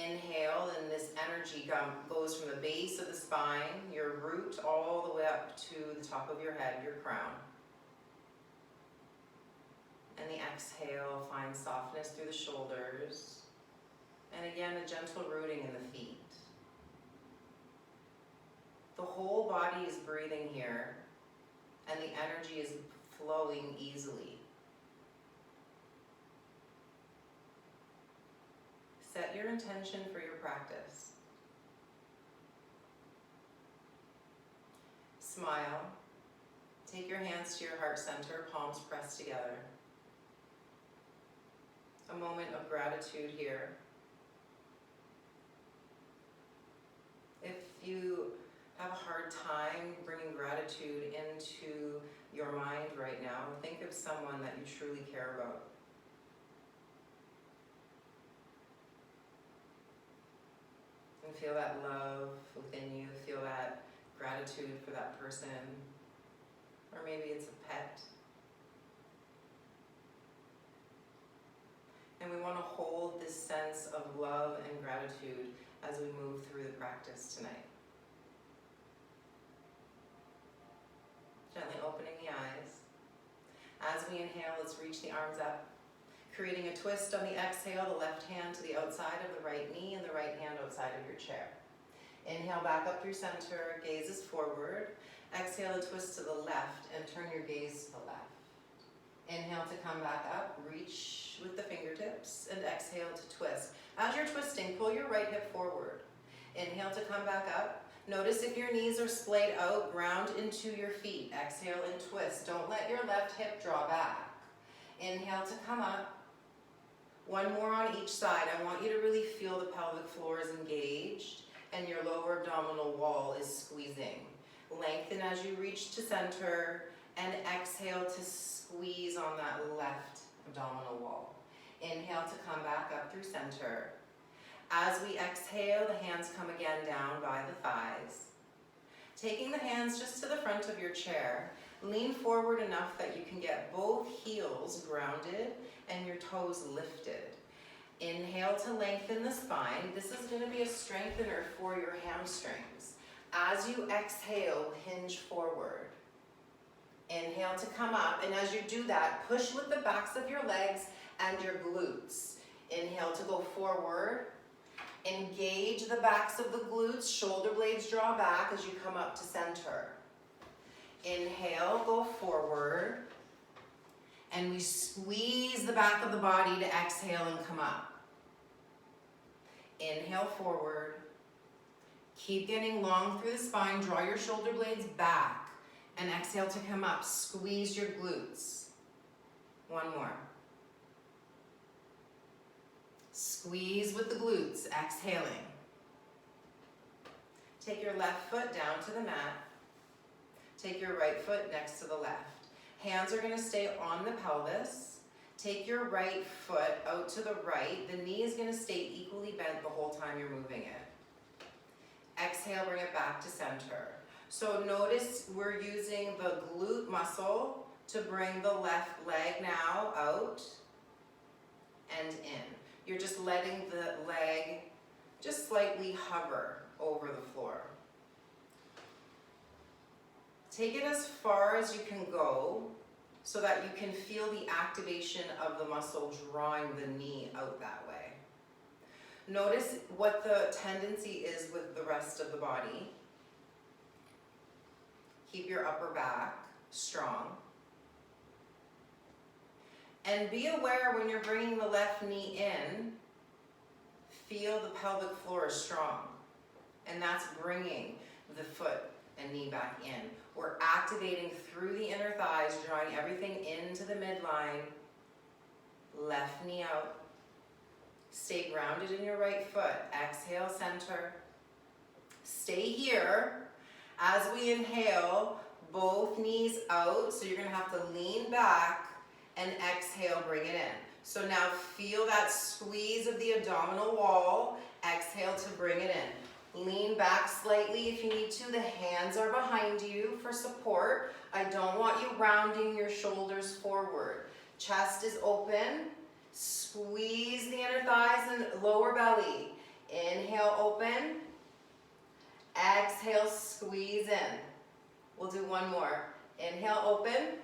Inhale, and this energy goes from the base of the spine, your root, all the way up to the top of your head, your crown. And the exhale finds softness through the shoulders. And again, a gentle rooting in the feet. The whole body is breathing here, and the energy is flowing easily. Set your intention for your practice. Smile. Take your hands to your heart center, palms pressed together. A moment of gratitude here. If you have a hard time bringing gratitude into your mind right now, think of someone that you truly care about. And feel that love within you, feel that gratitude for that person, or maybe it's a pet. And we want to hold this sense of love and gratitude as we move through the practice tonight. Gently opening the eyes. As we inhale, let's reach the arms up, creating a twist on the exhale, the left hand to the outside of the right knee and the right hand outside of your chair. Inhale back up through center, gaze is forward. Exhale to twist to the left and turn your gaze to the left. Inhale to come back up, reach with the fingertips, and exhale to twist. As you're twisting, pull your right hip forward. Inhale to come back up. Notice if your knees are splayed out, ground into your feet. Exhale and twist. Don't let your left hip draw back. Inhale to come up. One more on each side. I want you to really feel the pelvic floor is engaged and your lower abdominal wall is squeezing. Lengthen as you reach to center and exhale to squeeze on that left abdominal wall. Inhale to come back up through center. As we exhale, the hands come again down by the thighs. Taking the hands just to the front of your chair, lean forward enough that you can get both heels grounded and your toes lifted. Inhale to lengthen the spine. This is going to be a strengthener for your hamstrings. As you exhale, hinge forward. Inhale to come up, and as you do that, push with the backs of your legs and your glutes. Inhale to go forward. Engage the backs of the glutes, shoulder blades draw back as you come up to center. Inhale, go forward. And we squeeze the back of the body to exhale and come up. Inhale forward. Keep getting long through the spine, draw your shoulder blades back. And exhale to come up, squeeze your glutes. One more. Squeeze with the glutes, exhaling. Take your left foot down to the mat. Take your right foot next to the left. Hands are going to stay on the pelvis. Take your right foot out to the right. The knee is going to stay equally bent the whole time you're moving it. Exhale, bring it back to center. So notice we're using the glute muscle to bring the left leg now out and in. You're just letting the leg just slightly hover over the floor. Take it as far as you can go so that you can feel the activation of the muscle drawing the knee out that way. Notice what the tendency is with the rest of the body. Keep your upper back strong. And be aware when you're bringing the left knee in, feel the pelvic floor is strong. And that's bringing the foot and knee back in. We're activating through the inner thighs, drawing everything into the midline. Left knee out. Stay grounded in your right foot. Exhale, center. Stay here. As we inhale, both knees out. So you're going to have to lean back and exhale, bring it in. So now feel that squeeze of the abdominal wall. Exhale to bring it in. Lean back slightly if you need to. The hands are behind you for support. I don't want you rounding your shoulders forward. Chest is open. Squeeze the inner thighs and lower belly. Inhale, open. Exhale, squeeze in. We'll do one more. Inhale, open.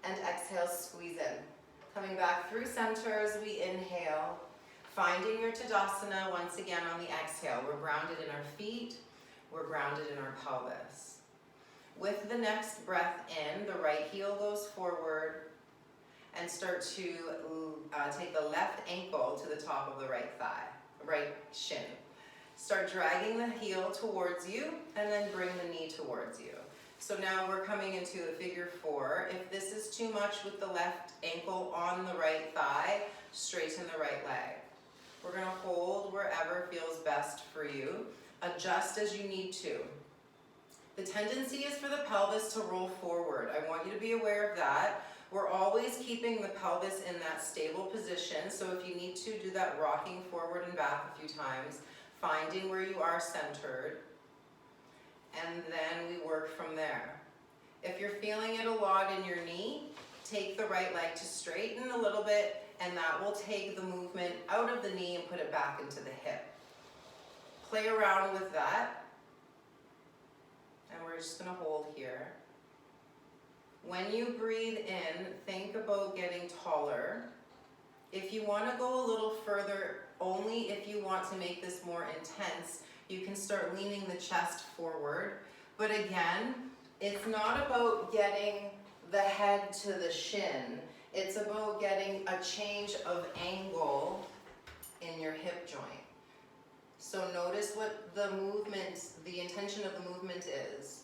And exhale, squeeze in. Coming back through center as we inhale. Finding your Tadasana once again on the exhale. We're grounded in our feet. We're grounded in our pelvis. With the next breath in, the right heel goes forward and start to take the left ankle to the top of the right thigh, right shin. Start dragging the heel towards you and then bring the knee towards you. So now we're coming into a figure four. If this is too much with the left ankle on the right thigh, straighten the right leg. We're gonna hold wherever feels best for you. Adjust as you need to. The tendency is for the pelvis to roll forward. I want you to be aware of that. We're always keeping the pelvis in that stable position. So if you need to, do that rocking forward and back a few times, finding where you are centered. And then we work from there. If you're feeling it a lot in your knee, take the right leg to straighten a little bit, and that will take the movement out of the knee and put it back into the hip. Play around with that. And we're just gonna hold here. When you breathe in, think about getting taller. If you wanna go a little further, only if you want to make this more intense, you can start leaning the chest forward. But again, it's not about getting the head to the shin. It's about getting a change of angle in your hip joint. So notice what the movement, the intention of the movement is.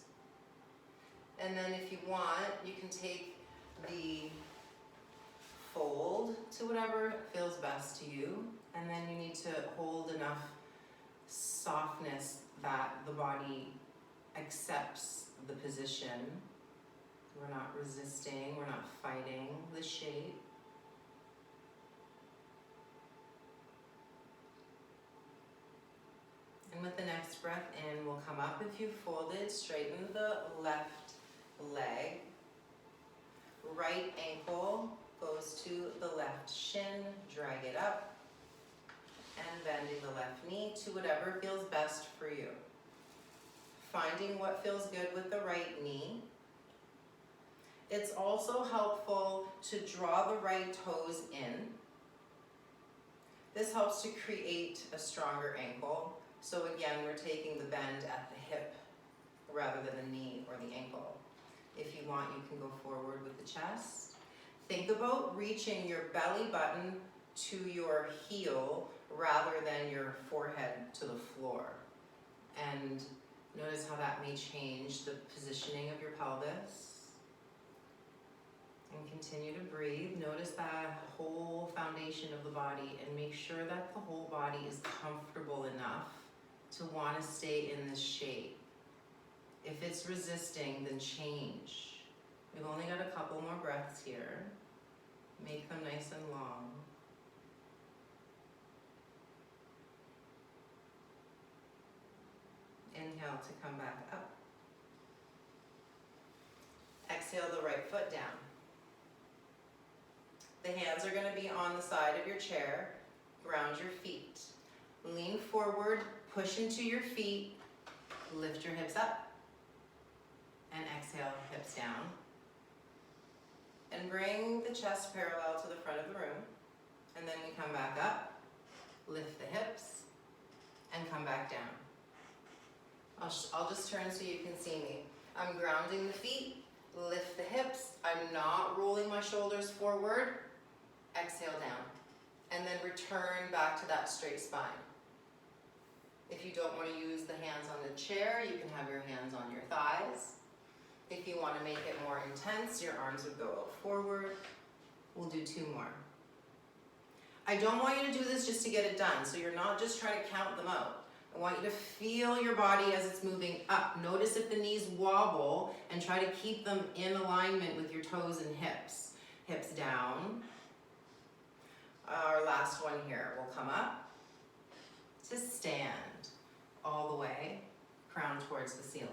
And then if you want, you can take the fold to whatever feels best to you. And then you need to hold enough softness that the body accepts the position. We're not resisting, we're not fighting the shape. And with the next breath in, we'll come up. If you folded, straighten the left leg. Right ankle goes to the left shin, drag it up. And bending the left knee to whatever feels best for you. Finding what feels good with the right knee. It's also helpful to draw the right toes in. This helps to create a stronger ankle. So again, we're taking the bend at the hip rather than the knee or the ankle. If you want, you can go forward with the chest. Think about reaching your belly button to your heel rather than your forehead to the floor. And notice how that may change the positioning of your pelvis. And continue to breathe. Notice that whole foundation of the body and make sure that the whole body is comfortable enough to want to stay in this shape. If it's resisting, then change. We've only got a couple more breaths here. Make them nice and long. Inhale to come back up. Exhale the right foot down. The hands are going to be on the side of your chair. Ground your feet. Lean forward, push into your feet, lift your hips up, and exhale, hips down. And bring the chest parallel to the front of the room. And then we come back up, lift the hips, and come back down. I'll just turn so you can see me. I'm grounding the feet, lift the hips. I'm not rolling my shoulders forward. Exhale down. And then return back to that straight spine. If you don't want to use the hands on the chair, you can have your hands on your thighs. If you want to make it more intense, your arms would go out forward. We'll do 2 more. I don't want you to do this just to get it done, so you're not just trying to count them out. I want you to feel your body as it's moving up. Notice if the knees wobble and try to keep them in alignment with your toes and hips. Hips down. Our last one here. We'll come up to stand all the way, crown towards the ceiling.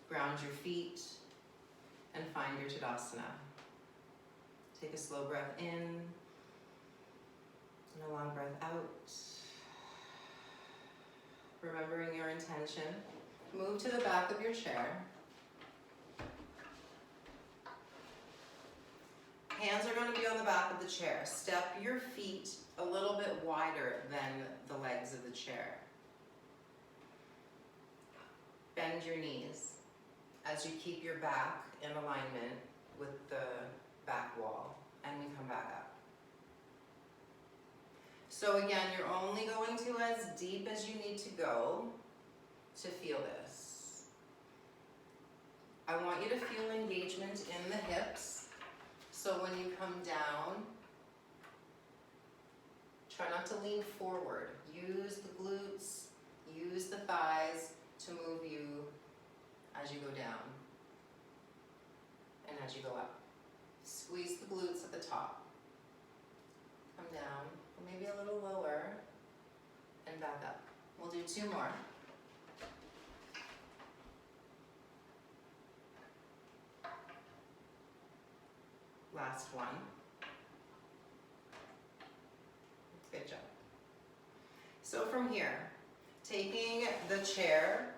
Ground your feet and find your Tadasana. Take a slow breath in and a long breath out. remembering your intention. Move to the back of your chair. Hands are going to be on the back of the chair. Step your feet a little bit wider than the legs of the chair. Bend your knees as you keep your back in alignment with the back wall, and we come back up. So again, you're only going to as deep as you need to go to feel this. I want you to feel engagement in the hips. So when you come down, try not to lean forward. Use the glutes, use the thighs to move you as you go down and as you go up. Squeeze the glutes at the top. Come down, maybe a little lower, and back up. We'll do 2 more. Last one. Good job. So from here, taking the chair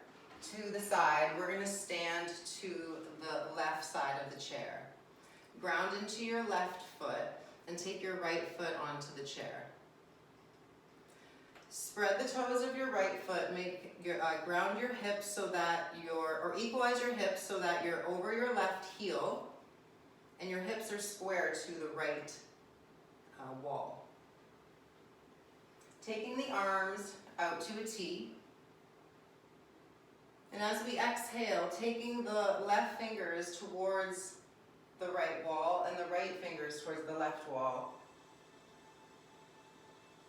to the side, we're going to stand to the left side of the chair. Ground into your left foot and take your right foot onto the chair. Spread the toes of your right foot, make your ground your hips so that or equalize your hips so that you're over your left heel and your hips are square to the right wall. Taking the arms out to a T. And as we exhale, taking the left fingers towards the right wall and the right fingers towards the left wall.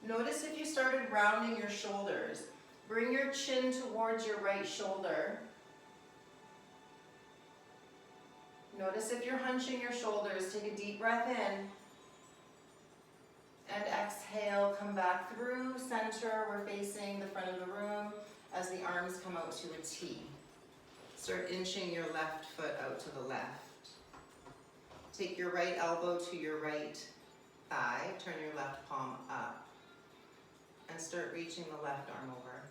Notice if you started rounding your shoulders. Bring your chin towards your right shoulder. Notice if you're hunching your shoulders. Take a deep breath in. And exhale, come back through center. We're facing the front of the room as the arms come out to a T. Start inching your left foot out to the left. Take your right elbow to your right thigh. Turn your left palm up. And start reaching the left arm over.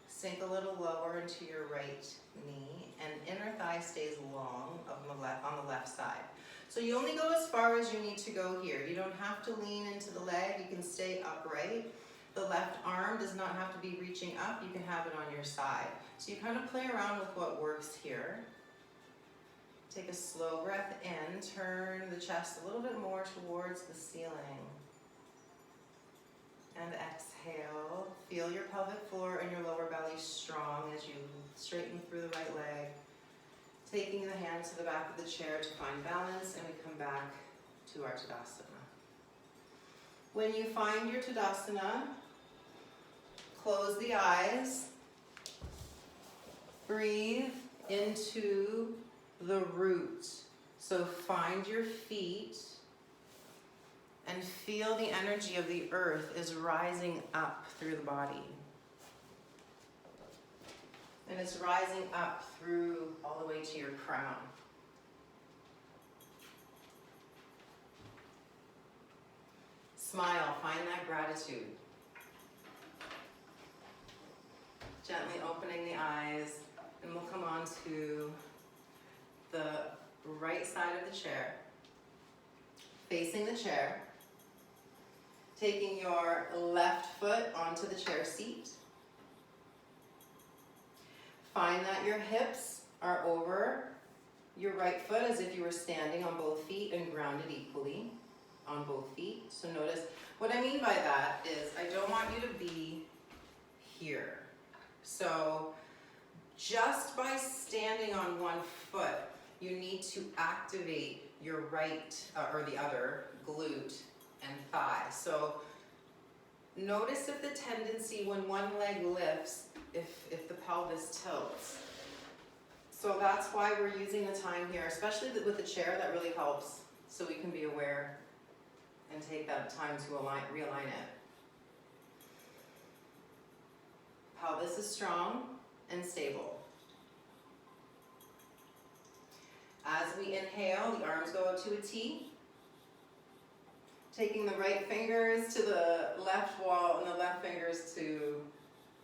Sink a little lower into your right knee, and inner thigh stays long on the left side. So you only go as far as you need to go here. You don't have to lean into the leg. You can stay upright. The left arm does not have to be reaching up. You can have it on your side. So you kind of play around with what works here. Take a slow breath in. Turn the chest a little bit more towards the ceiling. And exhale. Feel your pelvic floor and your lower belly strong as you straighten through the right leg. Taking the hand to the back of the chair to find balance, and we come back to our Tadasana. When you find your Tadasana, close the eyes. Breathe into the root. So find your feet and feel the energy of the earth is rising up through the body. And it's rising up through all the way to your crown. Smile, find that gratitude. Gently opening the eyes, and we'll come on to the right side of the chair. Facing the chair. Taking your left foot onto the chair seat. Find that your hips are over your right foot as if you were standing on both feet and grounded equally on both feet. So notice, what I mean by that is I don't want you to be here. So just by standing on one foot, you need to activate your right or the other glute and thigh. So notice if the tendency when one leg lifts, if the pelvis tilts. So that's why we're using the time here, especially with the chair. That really helps, so we can be aware and take that time to realign it. Pelvis is strong and stable. As we inhale, the arms go out to a T. Taking the right fingers to the left wall and the left fingers to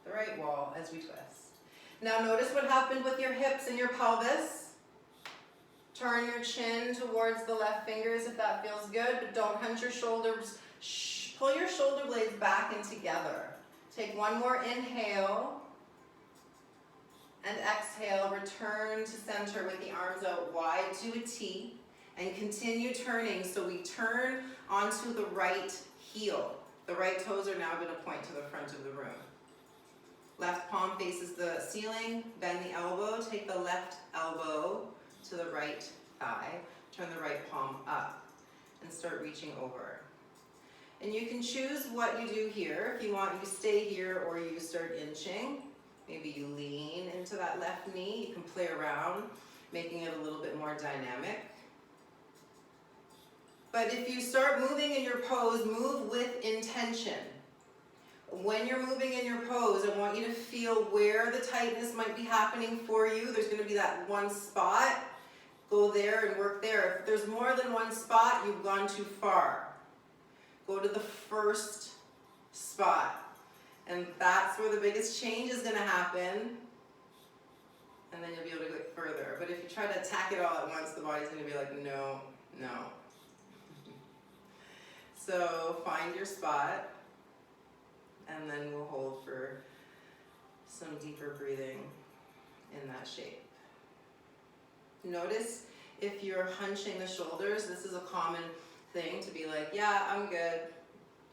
the right wall as we twist. Now notice what happened with your hips and your pelvis. Turn your chin towards the left fingers if that feels good, but don't hunch your shoulders. Pull your shoulder blades back and together. Take one more inhale and exhale. Return to center with the arms out wide to a T and continue turning. So we turn onto the right heel. The right toes are now going to point to the front of the room. Left palm faces the ceiling. Bend the elbow. Take the left elbow to the right thigh. Turn the right palm up and start reaching over. And you can choose what you do here. If you want, you stay here or you start inching. Maybe you lean into that left knee. You can play around, making it a little bit more dynamic. But if you start moving in your pose, move with intention. When you're moving in your pose, I want you to feel where the tightness might be happening for you. There's going to be that one spot. Go there and work there. If there's more than one spot, you've gone too far. Go to the first spot. And that's where the biggest change is going to happen. And then you'll be able to go further. But if you try to attack it all at once, the body's going to be like, no, no. So find your spot. And then we'll hold for some deeper breathing in that shape. Notice if you're hunching the shoulders, this is a common thing to be like, yeah, I'm good.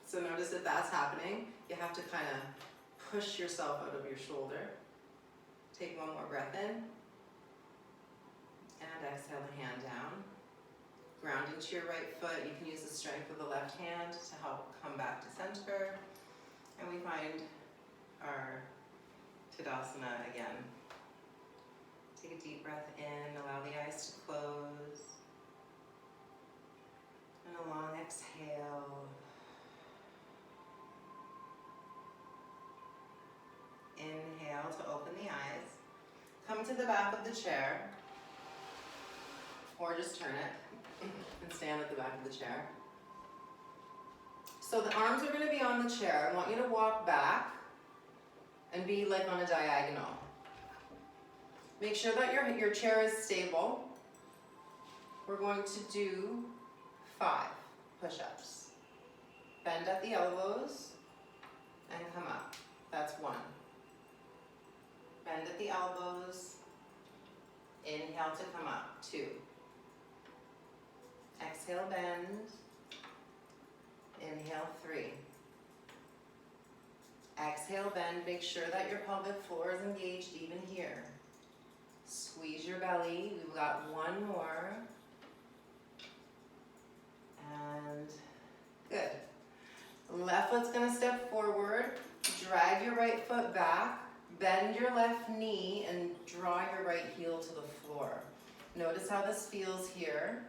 So notice if that's happening, you have to kind of push yourself out of your shoulder. Take one more breath in. And exhale the hand down. Ground into your right foot. You can use the strength of the left hand to help come back to center. And we find our Tadasana again. Take a deep breath in, allow the eyes to close. And a long exhale. Inhale to open the eyes. Come to the back of the chair. Or just turn it and stand at the back of the chair. So the arms are going to be on the chair. I want you to walk back and be like on a diagonal. Make sure that your chair is stable. We're going to do 5 push-ups. Bend at the elbows and come up. That's 1. Bend at the elbows. Inhale to come up. 2. Exhale, bend. Inhale, 3. Exhale, bend. Make sure that your pelvic floor is engaged even here. Squeeze your belly. We've got 1 more. And good. Left foot's going to step forward. Drag your right foot back. Bend your left knee and draw your right heel to the floor. Notice how this feels here.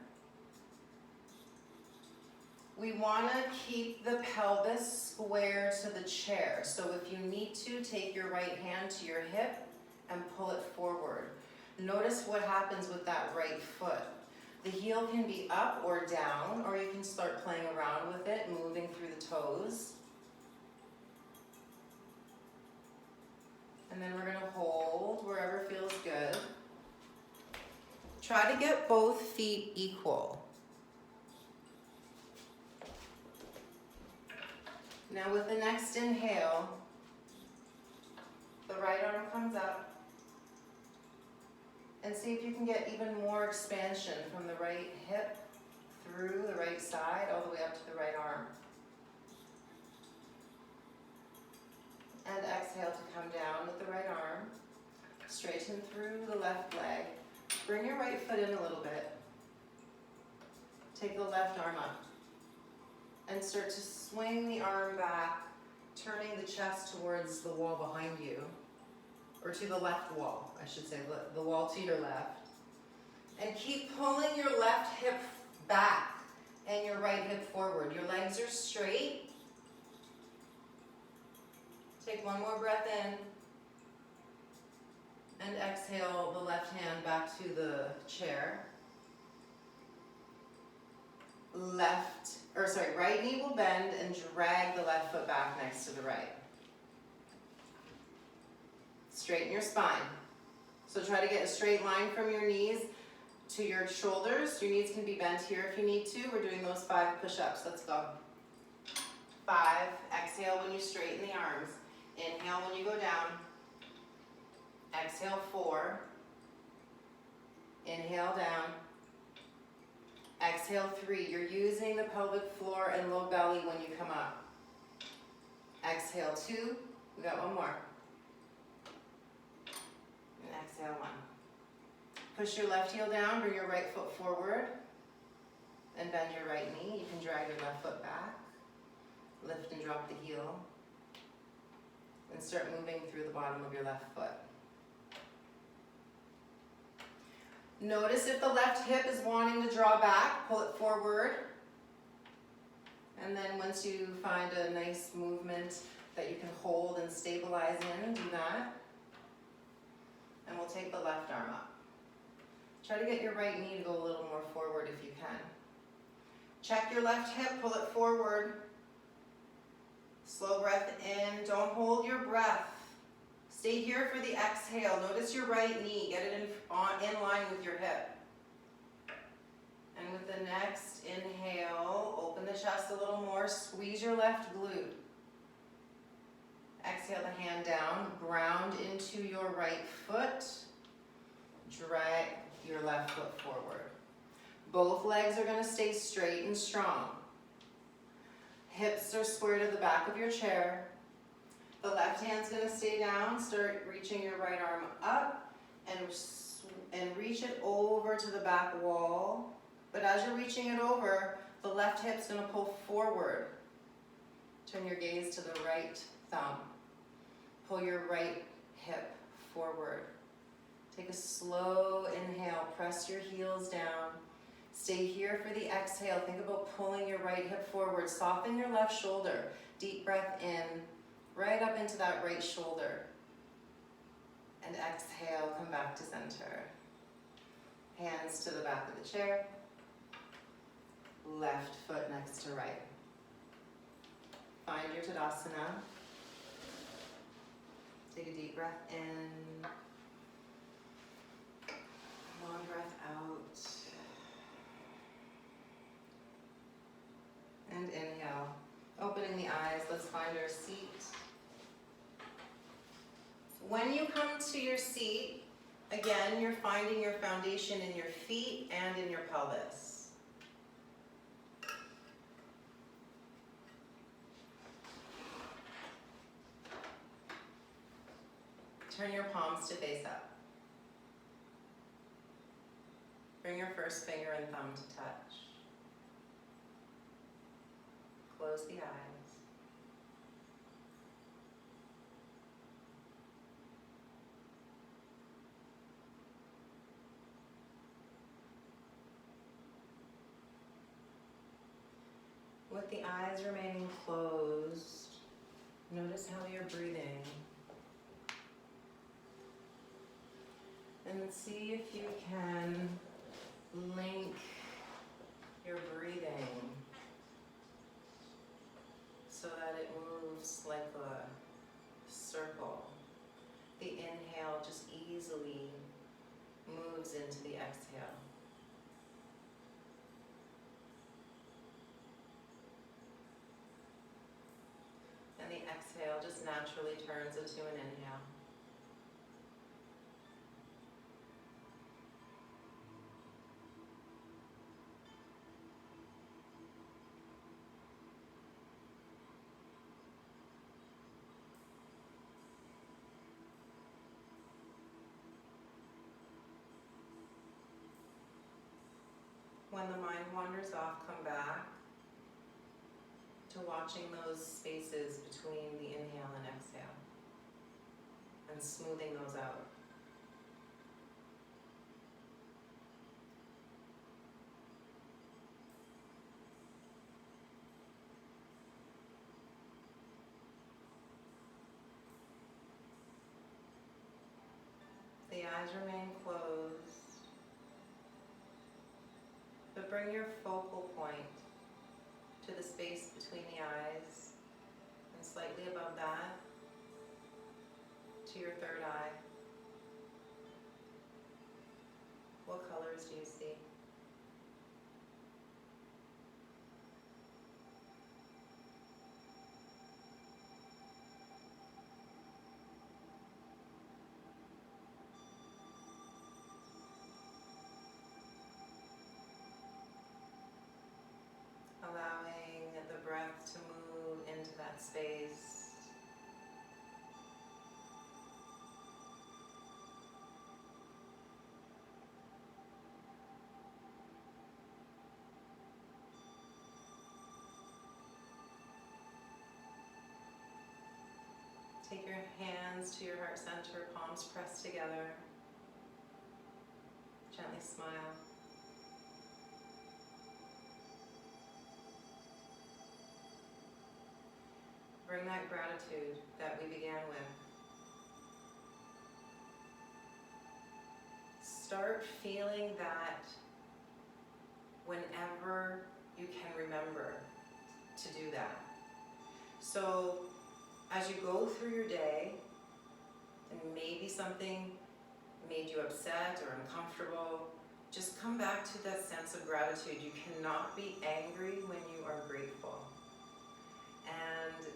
We want to keep the pelvis square to the chair. So if you need to, take your right hand to your hip and pull it forward. Notice what happens with that right foot. The heel can be up or down, or you can start playing around with it, moving through the toes. And then we're going to hold wherever feels good. Try to get both feet equal. Now with the next inhale, the right arm comes up. And see if you can get even more expansion from the right hip through the right side all the way up to the right arm. And exhale to come down with the right arm. Straighten through the left leg. Bring your right foot in a little bit. Take the left arm up. And start to swing the arm back, turning the chest towards the wall behind you. Or to the left wall, I should say, the wall to your left. And keep pulling your left hip back and your right hip forward. Your legs are straight. Take one more breath in. And exhale the left hand back to the chair. Right knee will bend and drag the left foot back next to the right. Straighten your spine. So try to get a straight line from your knees to your shoulders. Your knees can be bent here if you need to. We're doing those 5 push-ups. Let's go. 5. Exhale when you straighten the arms. Inhale when you go down. Exhale, 4. Inhale down. Exhale, 3. You're using the pelvic floor and low belly when you come up. Exhale, 2. We got one more. And exhale, 1. Push your left heel down, bring your right foot forward, and bend your right knee. You can drag your left foot back. Lift and drop the heel. And start moving through the bottom of your left foot. Notice if the left hip is wanting to draw back, pull it forward. And then once you find a nice movement that you can hold and stabilize in, do that. And we'll take the left arm up. Try to get your right knee to go a little more forward if you can. Check your left hip, pull it forward. Slow breath in, don't hold your breath. Stay here for the exhale. Notice your right knee, get it in line with your hip. And with the next inhale, open the chest a little more, squeeze your left glute. Exhale the hand down, ground into your right foot, drag your left foot forward. Both legs are going to stay straight and strong. Hips are square to the back of your chair. The left hand's going to stay down. Start reaching your right arm up and reach it over to the back wall. But as you're reaching it over, the left hip's going to pull forward. Turn your gaze to the right thumb. Pull your right hip forward. Take a slow inhale. Press your heels down. Stay here for the exhale. Think about pulling your right hip forward. Soften your left shoulder. Deep breath in. Right up into that right shoulder. And exhale, come back to center. Hands to the back of the chair. Left foot next to right. Find your Tadasana. Take a deep breath in. Long breath out. And inhale. Opening the eyes, let's find our seat. When you come to your seat, again, you're finding your foundation in your feet and in your pelvis. Turn your palms to face up. Bring your first finger and thumb to touch. Close the eyes. With the eyes remaining closed, notice how you're breathing. And see if you can link your breathing so that it moves like a circle. The inhale just easily moves into the exhale. And the exhale just naturally turns into an inhale. When the mind wanders off, come back to watching those spaces between the inhale and exhale and smoothing those out. The eyes remain closed. But bring your focal point to the space between the eyes and slightly above that to your third eye. What colors do you see? Allowing the breath to move into that space. Take your hands to your heart center, palms pressed together. Gently smile. Bring that gratitude that we began with. Start feeling that whenever you can remember to do that. So as you go through your day, and maybe something made you upset or uncomfortable, just come back to that sense of gratitude. You cannot be angry when you are grateful. And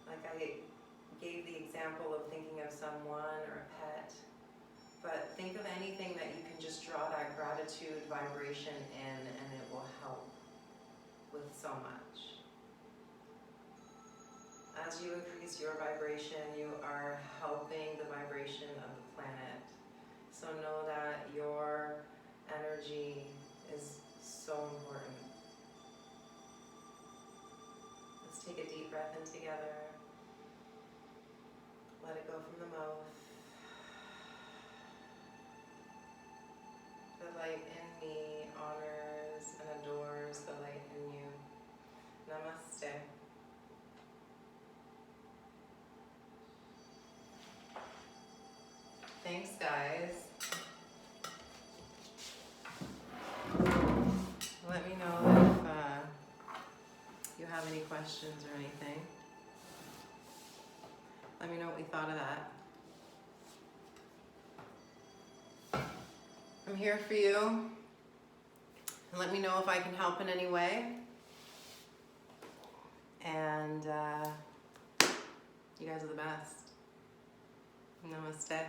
like I gave the example of thinking of someone or a pet, but think of anything that you can just draw that gratitude vibration in, and it will help with so much. As you increase your vibration, you are helping the vibration of the planet. So know that your energy is so important. Let's take a deep breath in together. Let it go from the mouth. The light in me honors and adores the light in you. Namaste. Thanks, guys. Let me know if you have any questions or anything. Let me know what we thought of that. I'm here for you. And let me know if I can help in any way. And you guys are the best. Namaste.